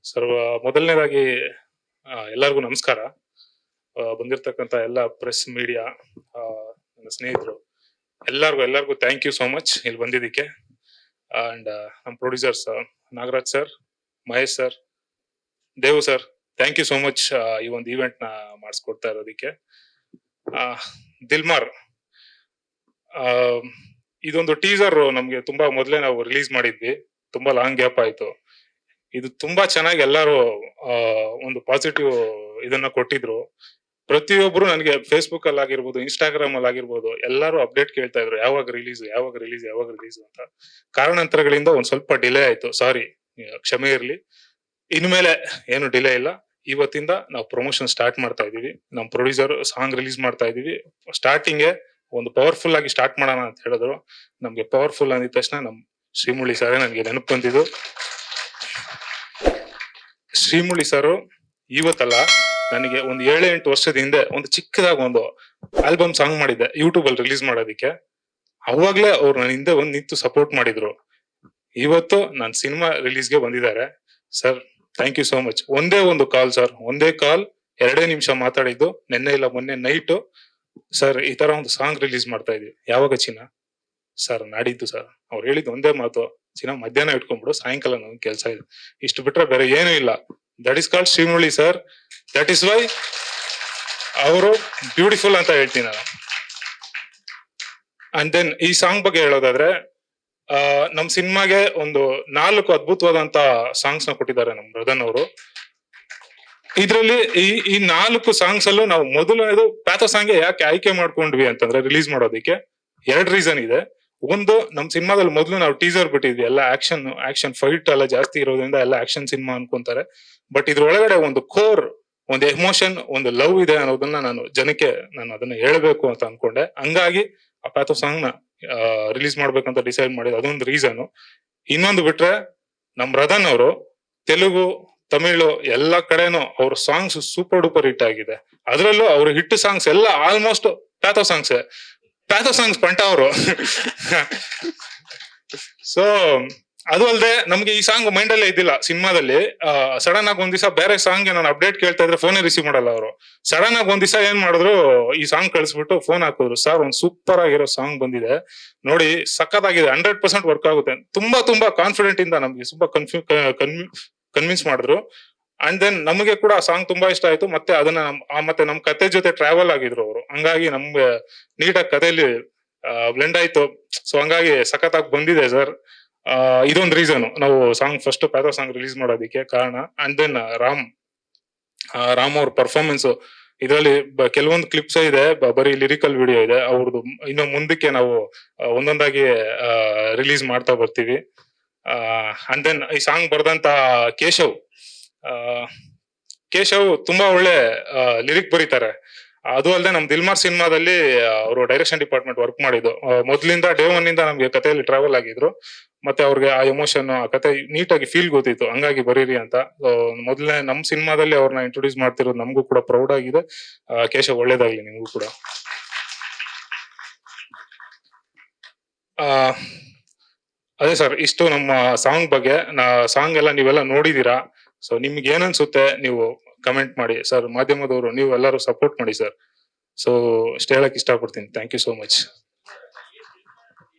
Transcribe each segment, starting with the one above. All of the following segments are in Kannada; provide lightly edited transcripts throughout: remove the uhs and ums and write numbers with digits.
ಸರ್, ಮೊದಲನೇದಾಗಿ ಎಲ್ಲರಿಗೂ ನಮಸ್ಕಾರ. ಬಂದಿರತಕ್ಕಂತ ಎಲ್ಲ ಪ್ರೆಸ್ ಮೀಡಿಯಾ, ನನ್ನ ಸ್ನೇಹಿತರು ಎಲ್ಲರಿಗೂ ಥ್ಯಾಂಕ್ ಯು ಸೋ ಮಚ್ ಇಲ್ಲಿ ಬಂದಿದ್ದಕ್ಕೆ. ಅಂಡ್ ನಮ್ಮ producers Nagaraj sir, Mahesh sir, Devu sir, thank you so much ಈ ಒಂದು ಈವೆಂಟ್ ನ ಮಾಡಿಸ್ಕೊಡ್ತಾ ಇರೋದಕ್ಕೆ. ದಿಲ್ಮಾರ್ ಇದೊಂದು ಟೀಸರ್ ನಮ್ಗೆ ತುಂಬಾ ಮೊದಲೇ ನಾವು ರಿಲೀಸ್ ಮಾಡಿದ್ವಿ. ತುಂಬಾ ಲಾಂಗ್ ಗ್ಯಾಪ್ ಆಯ್ತು. ಇದು ತುಂಬಾ ಚೆನ್ನಾಗಿ ಎಲ್ಲರೂ ಒಂದು ಪಾಸಿಟಿವ್ ಇದನ್ನ ಕೊಟ್ಟಿದ್ರು. ಪ್ರತಿಯೊಬ್ರು ನನಗೆ ಫೇಸ್ಬುಕ್ ಅಲ್ಲಿ ಆಗಿರ್ಬೋದು, ಇನ್ಸ್ಟಾಗ್ರಾಮ್ ಅಲ್ಲಿ ಆಗಿರ್ಬೋದು, ಎಲ್ಲರೂ ಅಪ್ಡೇಟ್ ಕೇಳ್ತಾ ಇದ್ರು, ಯಾವಾಗ ರಿಲೀಸ್ ಅಂತ. ಕಾರಣಾಂತರಗಳಿಂದ ಒಂದ್ ಸ್ವಲ್ಪ ಡಿಲೇ ಆಯ್ತು, ಸಾರಿ, ಕ್ಷಮೆ ಇರ್ಲಿ. ಇನ್ಮೇಲೆ ಏನು ಡಿಲೇ ಇಲ್ಲ. ಇವತ್ತಿಂದ ನಾವು ಪ್ರಮೋಷನ್ ಸ್ಟಾರ್ಟ್ ಮಾಡ್ತಾ ಇದೀವಿ. ನಮ್ ಪ್ರೊಡ್ಯೂಸರ್ ಸಾಂಗ್ ರಿಲೀಸ್ ಮಾಡ್ತಾ ಇದೀವಿ. ಸ್ಟಾರ್ಟಿಂಗ್ ಒಂದು ಪವರ್ಫುಲ್ ಆಗಿ ಸ್ಟಾರ್ಟ್ ಮಾಡೋಣ ಅಂತ ಹೇಳಿದ್ರು. ನಮ್ಗೆ ಪವರ್ಫುಲ್ ಅಂದಿದ ತಕ್ಷಣ ನಮ್ ಶ್ರೀಮುರಳಿ ಸರ್ ನನ್ಗೆ ನೆನಪು ಬಂದಿದ್ದು. ಶ್ರೀಮುರಳಿ ಸರ್ ಇವತ್ತಲ್ಲ, ನನಗೆ ಒಂದು 7-8 ವರ್ಷದ ಹಿಂದೆ ಒಂದು ಚಿಕ್ಕದಾಗ ಒಂದು ಆಲ್ಬಮ್ ಸಾಂಗ್ ಮಾಡಿದ್ದೆ ಯೂಟ್ಯೂಬ್ ಅಲ್ಲಿ ರಿಲೀಸ್ ಮಾಡೋದಿಕ್ಕೆ. ಅವಾಗ್ಲೇ ಅವ್ರು ನನ್ನ ಹಿಂದೆ ಒಂದ್ ನಿಂತು ಸಪೋರ್ಟ್ ಮಾಡಿದ್ರು. ಇವತ್ತು ನನ್ನ ಸಿನಿಮಾ ರಿಲೀಸ್ಗೆ ಬಂದಿದ್ದಾರೆ. Sir, thank you so much. ಒಂದೇ ಒಂದು ಕಾಲ್ ಸರ್, ಒಂದೇ ಕಾಲ್, 2 ನಿಮಿಷ ಮಾತಾಡಿದ್ದು. ನೆನ್ನೆ ಇಲ್ಲ ಮೊನ್ನೆ ನೈಟ್, ಸರ್ ಈ ತರ ಒಂದು ಸಾಂಗ್ ರಿಲೀಸ್ ಮಾಡ್ತಾ ಇದೀವಿ, ಯಾವಾಗ ಚಿನ್ನ? ಸರ್ ನಾಡಿದ್ದು ಸರ್. ಅವ್ರು ಹೇಳಿದ್ ಒಂದೇ ಮಾತು, ಚಿನ್ನ ಮಧ್ಯಾಹ್ನ ಇಟ್ಕೊಂಡ್ಬಿಡು, ಸಾಯಂಕಾಲ ನನ್ ಕೆಲ್ಸ ಇದೆ. ಇಷ್ಟು ಬಿಟ್ರೆ ಬೇರೆ ಏನೂ ಇಲ್ಲ. That is called Srimurali sir. That is why ಅವರು ಬ್ಯೂಟಿಫುಲ್ ಅಂತ ಹೇಳ್ತೀನಿ ನಾನು. ಅಂಡ್ ದೆನ್ ಈ ಸಾಂಗ್ ಬಗ್ಗೆ ಹೇಳೋದಾದ್ರೆ, ನಮ್ ಸಿನಿಮಾಗೆ ಒಂದು 4 ಅದ್ಭುತವಾದಂತ ಸಾಂಗ್ಸ್ ನ ಕೊಟ್ಟಿದ್ದಾರೆ ನಮ್ ಬ್ರದನ್ ಅವರು. ಇದ್ರಲ್ಲಿ ಈ 4 ಸಾಂಗ್ಸ್ ಅಲ್ಲೂ ನಾವು ಮೊದಲನೇದು ಪ್ಯಾಥೋ ಸಾಂಗ್ ಯಾಕೆ ಆಯ್ಕೆ ಮಾಡ್ಕೊಂಡ್ವಿ ಅಂತಂದ್ರೆ ರಿಲೀಸ್ ಮಾಡೋದಕ್ಕೆ 2 ರೀಸನ್ ಇದೆ. ಒಂದು, ನಮ್ ಸಿನಿಮಾದಲ್ಲಿ ಮೊದಲು ನಾವು ಟೀಸರ್ ಬಿಟ್ಟಿದ್ವಿ, ಎಲ್ಲ ಆಕ್ಷನ್ ಫೈಟ್ ಎಲ್ಲ ಜಾಸ್ತಿ ಇರೋದ್ರಿಂದ ಎಲ್ಲ ಆಕ್ಷನ್ ಸಿನಿಮಾ ಅನ್ಕೊಂತಾರೆ. ಬಟ್ ಇದ್ರೊಳಗಡೆ ಒಂದು ಕೋರ್, ಒಂದು ಎಮೋಷನ್, ಒಂದು ಲವ್ ಇದೆ ಅನ್ನೋದನ್ನ ಜನಕ್ಕೆ ಅದನ್ನ ಹೇಳ್ಬೇಕು ಅಂತ ಅನ್ಕೊಂಡೆ. ಹಂಗಾಗಿ ಆ ಪ್ಯಾಥೋ ಸಾಂಗ್ ನ ರಿಲೀಸ್ ಮಾಡ್ಬೇಕಂತ ಡಿಸೈಡ್ ಮಾಡಿದ್, ಅದೊಂದು ರೀಸನ್. ಇನ್ನೊಂದು ಬಿಟ್ರೆ, ನಮ್ ರದನ್ ಅವರು ತೆಲುಗು, ತಮಿಳು ಎಲ್ಲಾ ಕಡೆನೂ ಅವ್ರ ಸಾಂಗ್ಸ್ ಸೂಪರ್ ಡೂಪರ್ ಹಿಟ್ ಆಗಿದೆ. ಅದ್ರಲ್ಲೂ ಅವ್ರ ಹಿಟ್ ಸಾಂಗ್ಸ್ ಎಲ್ಲ ಆಲ್ಮೋಸ್ಟ್ ಪ್ಯಾಥೋ ಸಾಂಗ್ಸ್ ಪಂಟ ಅವರು. ಸೊ ಅದು ಅಲ್ಲದೆ ನಮ್ಗೆ ಈ ಸಾಂಗ್ ಮೈಂಡ್ ಅಲ್ಲೇ ಇದ್ದಿಲ್ಲ ಸಿನಿಮಾದಲ್ಲಿ. ಸಡನ್ ಆಗಿ ಒಂದ್ ದಿವಸ ಬೇರೆ ಸಾಂಗ್ ನಾನು ಅಪ್ಡೇಟ್ ಕೇಳ್ತಾ ಇದ್ರೆ ಫೋನೇ ರಿಸೀವ್ ಮಾಡಲ್ಲ ಅವರು. ಸಡನ್ ಆಗಿ ಒಂದ್ ದಿವಸ ಏನ್ ಮಾಡಿದ್ರು, ಈ ಸಾಂಗ್ ಕಳಿಸ್ಬಿಟ್ಟು ಫೋನ್ ಹಾಕಿದ್ರು, ಸರ್ ಒಂದ್ ಸೂಪರ್ ಆಗಿರೋ ಸಾಂಗ್ ಬಂದಿದೆ ನೋಡಿ, ಸಖತ್ತಾಗಿದೆ, 100% ವರ್ಕ್ ಆಗುತ್ತೆ. ತುಂಬಾ ಕಾನ್ಫಿಡೆಂಟ್ ಇಂದ ನಮ್ಗೆ ತುಂಬಾ ಕನ್ವಿನ್ಸ್ ಮಾಡಿದ್ರು. ಅಂಡ್ ದೆನ್ ನಮಗೆ ಕೂಡ ಆ ಸಾಂಗ್ ತುಂಬಾ ಇಷ್ಟ ಆಯ್ತು. ಮತ್ತೆ ಅದನ್ನ ಮತ್ತೆ ನಮ್ ಕತೆ ಜೊತೆ ಟ್ರಾವೆಲ್ ಆಗಿದ್ರು ಅವರು. ಹಂಗಾಗಿ ನಮ್ಗೆ ನೀಟಾಗಿ ಕಥೆಯಲ್ಲಿ ಬ್ಲೆಂಡ್ ಆಯ್ತು. ಸೊ ಹಂಗಾಗಿ ಸಖತ್ತಾಗಿ ಬಂದಿದೆ ಸರ್. ಇದೊಂದು ರೀಸನ್ ನಾವು ಸಾಂಗ್ ಫಸ್ಟ್ ಪ್ಯಾಥೋ ಸಾಂಗ್ ರಿಲೀಸ್ ಮಾಡೋದಕ್ಕೆ ಕಾರಣ. ಅಂಡ್ ದೆನ್ ರಾಮ್ ಅವ್ರ ಪರ್ಫಾರ್ಮೆನ್ಸ್ ಇದರಲ್ಲಿ ಕೆಲವೊಂದು ಕ್ಲಿಪ್ಸ್ ಇದೆ, ಬರೀ ಲಿರಿಕಲ್ ವಿಡಿಯೋ ಇದೆ ಅವ್ರದ್ದು. ಇನ್ನು ಮುಂದಕ್ಕೆ ನಾವು ಒಂದೊಂದಾಗಿ ರಿಲೀಸ್ ಮಾಡ್ತಾ ಬರ್ತೀವಿ. ಅಂಡ್ ದೆನ್ ಈ ಸಾಂಗ್ ಬರ್ದಂತ ಕೇಶವ್ ತುಂಬಾ ಒಳ್ಳೆ ಲಿರಿಕ್ ಬರೀತಾರೆ. ಅದು ಅಲ್ಲದೆ ನಮ್ ದಿಲ್ಮಾರ್ ಸಿನಿಮಾದಲ್ಲಿ ಅವರು ಡೈರೆಕ್ಷನ್ ಡಿಪಾರ್ಟ್ಮೆಂಟ್ ವರ್ಕ್ ಮಾಡಿದ್ದು. ಮೊದ್ಲಿಂದ ಡೇ 1 ಇಂದ ನಮ್ಗೆ ಕಥೆಯಲ್ಲಿ ಟ್ರಾವೆಲ್ ಆಗಿದ್ರು. ಮತ್ತೆ ಅವ್ರಿಗೆ ಆ ಎಮೋಷನ್, ಆ ಕತೆ ನೀಟಾಗಿ ಫೀಲ್ ಗೊತ್ತಿತ್ತು, ಹಂಗಾಗಿ ಬರೀರಿ ಅಂತ. ಮೊದಲನೇ ನಮ್ ಸಿನಿಮಾದಲ್ಲಿ ಅವ್ರನ್ನ ಇಂಟ್ರೊಡ್ಯೂಸ್ ಮಾಡ್ತಿರೋದು ನಮಗೂ ಕೂಡ ಪ್ರೌಡ್ ಆಗಿದೆ. ಕೇಶವ್, ಒಳ್ಳೇದಾಗ್ಲಿ ನಿಮ್ಗೂ ಕೂಡ. ಅದೇ ಸರ್, ಇಷ್ಟು ನಮ್ಮ ಸಾಂಗ್ ಬಗ್ಗೆ. ಸಾಂಗ್ ಎಲ್ಲ ನೀವೆಲ್ಲ ನೋಡಿದೀರಾ. ಸೊ ನಿಮ್ಗೆ ಏನನ್ಸುತ್ತೆ ನೀವು ಕಮೆಂಟ್ ಮಾಡಿ ಸರ್. ಮಾಧ್ಯಮದವರು ನೀವು ಎಲ್ಲರೂ ಸಪೋರ್ಟ್ ಮಾಡಿ ಸರ್. ಸೊ ಇಷ್ಟ ಹೇಳಕ್ ಇಷ್ಟಪಡ್ತೀನಿ. Thank you so much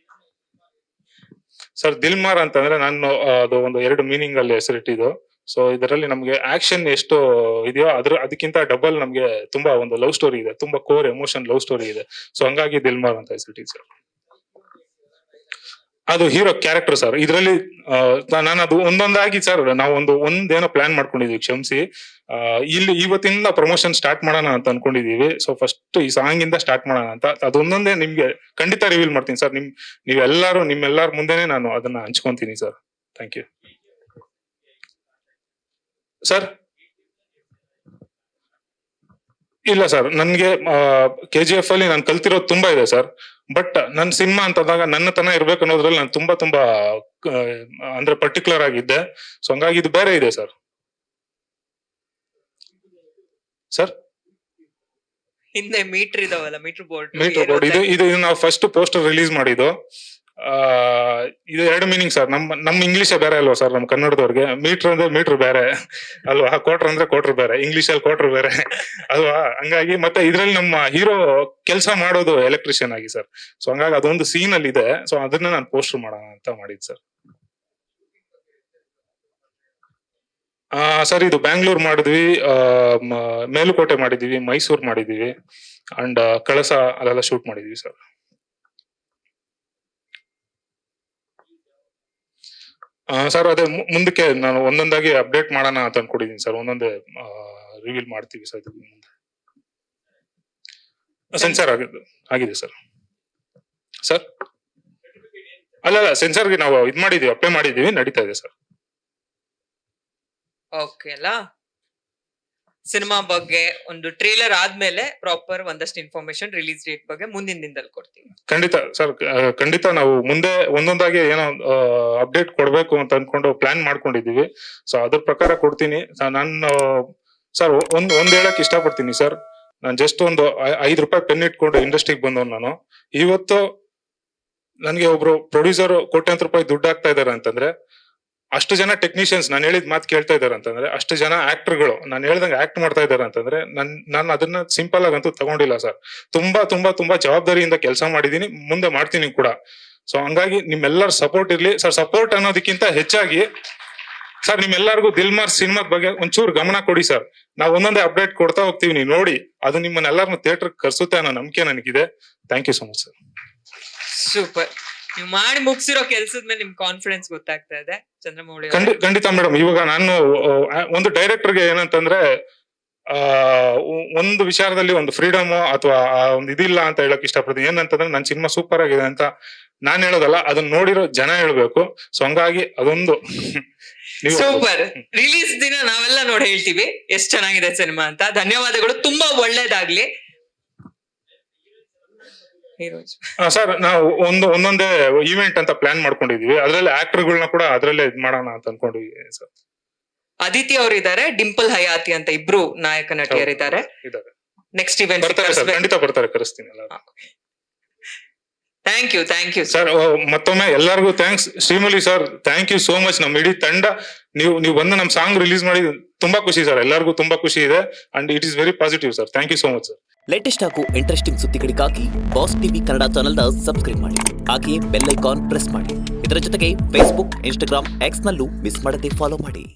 sir. Dilmar ಅಂತಂದ್ರೆ ನಾನು ಅದು ಒಂದು 2 ಮೀನಿಂಗ್ ಅಲ್ಲಿ ಹೆಸರಿಟ್ಟಿದ್ದು. ಸೊ ಇದರಲ್ಲಿ ನಮ್ಗೆ ಆಕ್ಷನ್ ಎಷ್ಟು ಇದೆಯೋ ಅದಕ್ಕಿಂತ ಡಬಲ್ ನಮ್ಗೆ ತುಂಬಾ ಒಂದು ಲವ್ ಸ್ಟೋರಿ ಇದೆ, ತುಂಬಾ ಕೋರ್ ಎಮೋಷನ್ ಲವ್ ಸ್ಟೋರಿ ಇದೆ. ಸೊ ಹಂಗಾಗಿ ದಿಲ್ಮಾರ್ ಅಂತ ಹೆಸರಿಟ್ಟಿದ್ದು ಸರ್. ಅದು ಹೀರೋ ಕ್ಯಾರೆಕ್ಟರ್ ಸರ್. ಇದರಲ್ಲಿ ನಾನು ಅದು ಒಂದೊಂದಾಗಿ ಸರ್, ನಾವು ಒಂದೇನೋ ಪ್ಲಾನ್ ಮಾಡ್ಕೊಂಡಿದೀವಿ, ಕ್ಷಮಿಸಿ. ಇವತ್ತಿಂದ ಪ್ರಮೋಷನ್ ಸ್ಟಾರ್ಟ್ ಮಾಡೋಣ ಅಂತ ಅನ್ಕೊಂಡಿದೀವಿ. ಸೊ ಫಸ್ಟ್ ಈ ಸಾಂಗ್ ಇಂದ ಸ್ಟಾರ್ಟ್ ಮಾಡೋಣ ಅಂತ. ಅದೊಂದೊಂದೇ ನಿಮ್ಗೆ ಖಂಡಿತ ರಿವೀಲ್ ಮಾಡ್ತೀನಿ ಸರ್. ನಿಮ್ಮೆಲ್ಲರ ಮುಂದೆನೆ ನಾನು ಅದನ್ನ ಹಂಚ್ಕೊಂತೀನಿ ಸರ್. Thank you sir. ಇಲ್ಲ ಸರ್, ನನ್ಗೆ KGF ಅಲ್ಲಿ ನಾನು ಕಲ್ತಿರೋದು ತುಂಬಾ ಇದೆ ಸರ್. ಬಟ್ ನನ್ ಸಿನಿಮಾ ಅಂತಂದಾಗ ನನ್ನತನ ಇರ್ಬೇಕು ಅನ್ನೋದ್ರಲ್ಲಿ ನಾನು ತುಂಬಾ ಅಂದ್ರೆ ಪರ್ಟಿಕ್ಯುಲರ್ ಆಗಿದ್ದೆ. ಸೊ ಹಂಗಾಗಿ ಇದು ಬೇರೆ ಇದೆ ಸರ್. ಸರ್ ಹಿಂದೆ ಮೀಟರ್ ಇದಾವಲ್ಲ, ಮೀಟರ್ ಬೋರ್ಡ್ ಇದು ನಾವು ಫಸ್ಟ್ ಪೋಸ್ಟರ್ ರಿಲೀಸ್ ಮಾಡಿದ್ದು. ಇದು ಎರಡು ಮೀನಿಂಗ್ ಸರ್. ನಮ್ಮ ಇಂಗ್ಲಿಷ್ ಬೇರೆ ಅಲ್ವಾ ಸರ್, ನಮ್ಮ ಕನ್ನಡದವ್ರಿಗೆ. ಮೀಟರ್ ಅಂದ್ರೆ ಮೀಟರ್ ಬೇರೆ ಅಲ್ವಾ, ಕ್ವಾರ್ಟರ್ ಅಂದ್ರೆ ಕ್ವಾರ್ಟರ್ ಬೇರೆ, ಇಂಗ್ಲಿಷ್ ಅಲ್ಲಿ ಕ್ವಾರ್ಟರ್ ಬೇರೆ ಅಲ್ವಾ. ಹಂಗಾಗಿ ಮತ್ತೆ ಇದ್ರಲ್ಲಿ ನಮ್ಮ ಹೀರೋ ಕೆಲಸ ಮಾಡೋದು ಎಲೆಕ್ಟ್ರಿಷಿಯನ್ ಆಗಿ ಸರ್. ಸೊ ಹಂಗಾಗಿ ಅದೊಂದು ಸೀನ್ ಅಲ್ಲಿ ಇದೆ. ಸೊ ಅದನ್ನ ನಾನು ಪೋಸ್ಟರ್ ಮಾಡೋಣ ಅಂತ ಮಾಡಿದ್ ಸರ್. ಸರ್ ಇದು ಬ್ಯಾಂಗ್ಳೂರ್ ಮಾಡಿದ್ವಿ, ಮೇಲುಕೋಟೆ ಮಾಡಿದೀವಿ, ಮೈಸೂರ್ ಮಾಡಿದೀವಿ, ಅಂಡ್ ಕಳಸ ಅಲ್ಲೆಲ್ಲ ಶೂಟ್ ಮಾಡಿದೀವಿ ಸರ್. ಸರ್ ಅದೇ ಮುಂದಕ್ಕೆ ನಾನು ಒಂದೊಂದಾಗಿ ಅಪ್ಡೇಟ್ ಮಾಡೋಣ ಅಂತ ಅನ್ಕೊಂಡಿದೀನಿ ಸರ್. ಒಂದೊಂದೇ ರಿವೀಲ್ ಮಾಡ್ತೀವಿ ಸರ್ ಮುಂದೆ. ಸೆನ್ಸರ್ ಆಗಿದೆ ಸರ್. ಸರ್ ಅಲ್ಲ ಸೆನ್ಸರ್ಗೆ ನಾವು ಇದ್ ಮಾಡಿದೀವಿ, ಅಪ್ಲೈ ಮಾಡಿದೀವಿ, ನಡೀತಾ ಇದೆ ಸರ್. ಓಕೆ ಅಲ್ಲ, ಸಿನಿಮಾ ಬಗ್ಗೆ ಒಂದು ಟ್ರೇಲರ್ ಆದ್ಮೇಲೆ ಪ್ರಾಪರ್ ಒಂದಷ್ಟು ಇನ್ಫಾರ್ಮೇಶನ್ ರಿಲೀಸ್ ಡೇಟ್ ಬಗ್ಗೆ ಮುಂದಿನ ದಿನದಲ್ಲಿ ಕೊಡ್ತೀವಿ. ಖಂಡಿತ ಸರ್, ಖಂಡಿತ ನಾವು ಮುಂದೆ ಒಂದೊಂದಾಗಿ ಏನೋ ಅಪ್ಡೇಟ್ ಕೊಡ್ಬೇಕು ಅಂತ ಅನ್ಕೊಂಡು ಪ್ಲಾನ್ ಮಾಡ್ಕೊಂಡಿದೀವಿ. ಸೊ ಅದ್ರ ಪ್ರಕಾರ ಕೊಡ್ತೀನಿ. ನಾನು ಸರ್ ಒಂದ್ ಹೇಳಕ್ ಇಷ್ಟಪಡ್ತೀನಿ ಸರ್. ನಾನು ಜಸ್ಟ್ ಒಂದು 5 ರೂಪಾಯಿ ಪೆನ್ ಇಟ್ಕೊಂಡು ಇಂಡಸ್ಟ್ರಿಗೆ ಬಂದವ್ ನಾನು. ಇವತ್ತು ನನ್ಗೆ ಒಬ್ರು ಪ್ರೊಡ್ಯೂಸರ್ ಕೋಟ್ಯಾಂತರ ರೂಪಾಯಿ ದುಡ್ಡು ಹಾಕ್ತಾ ಇದಾರೆ ಅಂತಂದ್ರೆ, ಅಷ್ಟು ಜನ ಟೆಕ್ನಿಷಿಯನ್ಸ್ ನಾನು ಹೇಳಿದ ಮಾತು ಕೇಳ್ತಾ ಇದಾರೆ ಅಂತಂದ್ರೆ, ಅಷ್ಟು ಜನ ಆಕ್ಟರ್ಗಳು ನಾನು ಹೇಳ್ದಂಗೆ ಆಕ್ಟ್ ಮಾಡ್ತಾ ಇದಾರೆ ಅಂತಂದ್ರೆ, ನಾನು ಅದನ್ನ ಸಿಂಪಲ್ ಆಗಂತೂ ತಗೊಂಡಿಲ್ಲ ಸರ್. ತುಂಬಾ ತುಂಬಾ ತುಂಬಾ ಜವಾಬ್ದಾರಿಯಿಂದ ಕೆಲಸ ಮಾಡಿದೀನಿ, ಮುಂದೆ ಮಾಡ್ತೀನಿ ಕೂಡ. ಸೊ ಹಂಗಾಗಿ ನಿಮ್ಮೆಲ್ಲರ ಸಪೋರ್ಟ್ ಇರ್ಲಿ ಸರ್. ಸಪೋರ್ಟ್ ಅನ್ನೋದಕ್ಕಿಂತ ಹೆಚ್ಚಾಗಿ ಸರ್ ನಿಮ್ಮೆಲ್ಲರಿಗೂ ದಿಲ್ಮಾರ್ ಸಿನಿಮಾದ ಬಗ್ಗೆ ಒಂಚೂರು ಗಮನ ಕೊಡಿ ಸರ್. ನಾವು ಒಂದೊಂದೇ ಅಪ್ಡೇಟ್ ಕೊಡ್ತಾ ಹೋಗ್ತೀವಿ, ನೀವು ನೋಡಿ. ಅದು ನಿಮ್ಮನ್ನೆಲ್ಲರನ್ನು ಥಿಯೇಟರ್ ಕರ್ಸುತ್ತೆ ಅನ್ನೋ ನಂಬಿಕೆ ನನಗಿದೆ. Thank you so much sir. Super. ನೀವು ಮಾಡಿ ಮುಗಿಸಿರೋ ಕೆಲ್ಸದ ಮೇಲೆ ನಿಮ್ ಕಾನ್ಫಿಡೆನ್ಸ್ ಗೊತ್ತಾಗ್ತಾ ಇದೆ ಚಂದ್ರಮೌಳಿ. ಖಂಡಿತ ಮೇಡಮ್. ಇವಾಗ ನಾನು ಒಂದು ಡೈರೆಕ್ಟರ್ಗೆ ಏನಂತಂದ್ರೆ, ಒಂದು ವಿಚಾರದಲ್ಲಿ ಒಂದು ಫ್ರೀಡಮ್ ಅಥವಾ ಒಂದು ಇದಿಲ್ಲ ಅಂತ ಹೇಳಕ್ ಇಷ್ಟಪಡ್ತೀನಿ. ಏನಂತಂದ್ರೆ ನನ್ನ ಸಿನಿಮಾ ಸೂಪರ್ ಆಗಿದೆ ಅಂತ ನಾನ್ ಹೇಳೋದಲ್ಲ, ಅದನ್ನ ನೋಡಿರೋ ಜನ ಹೇಳ್ಬೇಕು. ಸೊ ಹಂಗಾಗಿ ಅದೊಂದು ಸೂಪರ್. ರಿಲೀಸ್ ದಿನ ನಾವೆಲ್ಲ ನೋಡಿ ಹೇಳ್ತೀವಿ ಎಷ್ಟ್ ಚೆನ್ನಾಗಿದೆ ಸಿನಿಮಾ ಅಂತ. ಧನ್ಯವಾದಗಳು, ತುಂಬಾ ಒಳ್ಳೇದಾಗ್ಲಿ. ಸರ್ ನಾವು ಒಂದೊಂದೇ ಇವೆಂಟ್ ಅಂತ ಪ್ಲಾನ್ ಮಾಡ್ಕೊಂಡಿದೀವಿ. ಅದ್ರಲ್ಲಿ ಆಕ್ಟರ್ಗಳನ್ನ ಕೂಡ ಅದ್ರಲ್ಲೇ ಇದ್ ಮಾಡೋಣ ಅಂತ ಅನ್ಕೊಂಡಿದೀವಿ ಸರ್. ಅದಿತಿ ಅವರು ಇದ್ದಾರೆ, ಡಿಂಪಲ್ ಹಯಾತಿ ಅಂತ ಇಬ್ರು ನಾಯಕ ನಟಿಯರಿದ್ದಾರೆ. ನೆಕ್ಸ್ಟ್ ಇವೆಂಟ್ ಬರ್ತಾರೆ ಸರ್, ಖಂಡಿತ ಬರ್ತಾರೆ, ಕರೆಸ್ತೀನಿ ಎಲ್ಲ. Thank you sir. ಮತ್ತೊಮ್ಮೆ ಎಲ್ಲರಿಗೂ thanks. Srimurali sir, thank you so much. ನಮ್ಮ ಇಡೀ ತಂಡ ನೀವು ಬಂದು ನಮ್ ಸಾಂಗ್ ರಿಲೀಸ್ ಮಾಡಿ ತುಂಬಾ ಖುಷಿ ಸರ್. ಎಲ್ಲರಿಗೂ ತುಂಬಾ ಖುಷಿ ಇದೆ and it is very positive sir. Thank you so much sir. Latest ಹಾಗೂ ಇಂಟ್ರೆಸ್ಟಿಂಗ್ ಸುದ್ದಿಗಳಿಗಾಗಿ ಬಾಸ್ ಟಿವಿ ಕನ್ನಡ ಚಾನೆಲ್ನ ಸಬ್ಸ್ಕ್ರೈಬ್ ಮಾಡಿ, ಹಾಗೆಯೇ ಬೆಲ್ ಐಕಾನ್ ಪ್ರೆಸ್ ಮಾಡಿ. ಇದರ ಜೊತೆಗೆ ಫೇಸ್ಬುಕ್, ಇನ್ಸ್ಟಾಗ್ರಾಮ್, ಎಕ್ಸ್ ನಲ್ಲೂ ಮಿಸ್ ಮಾಡದೆ ಫಾಲೋ ಮಾಡಿ.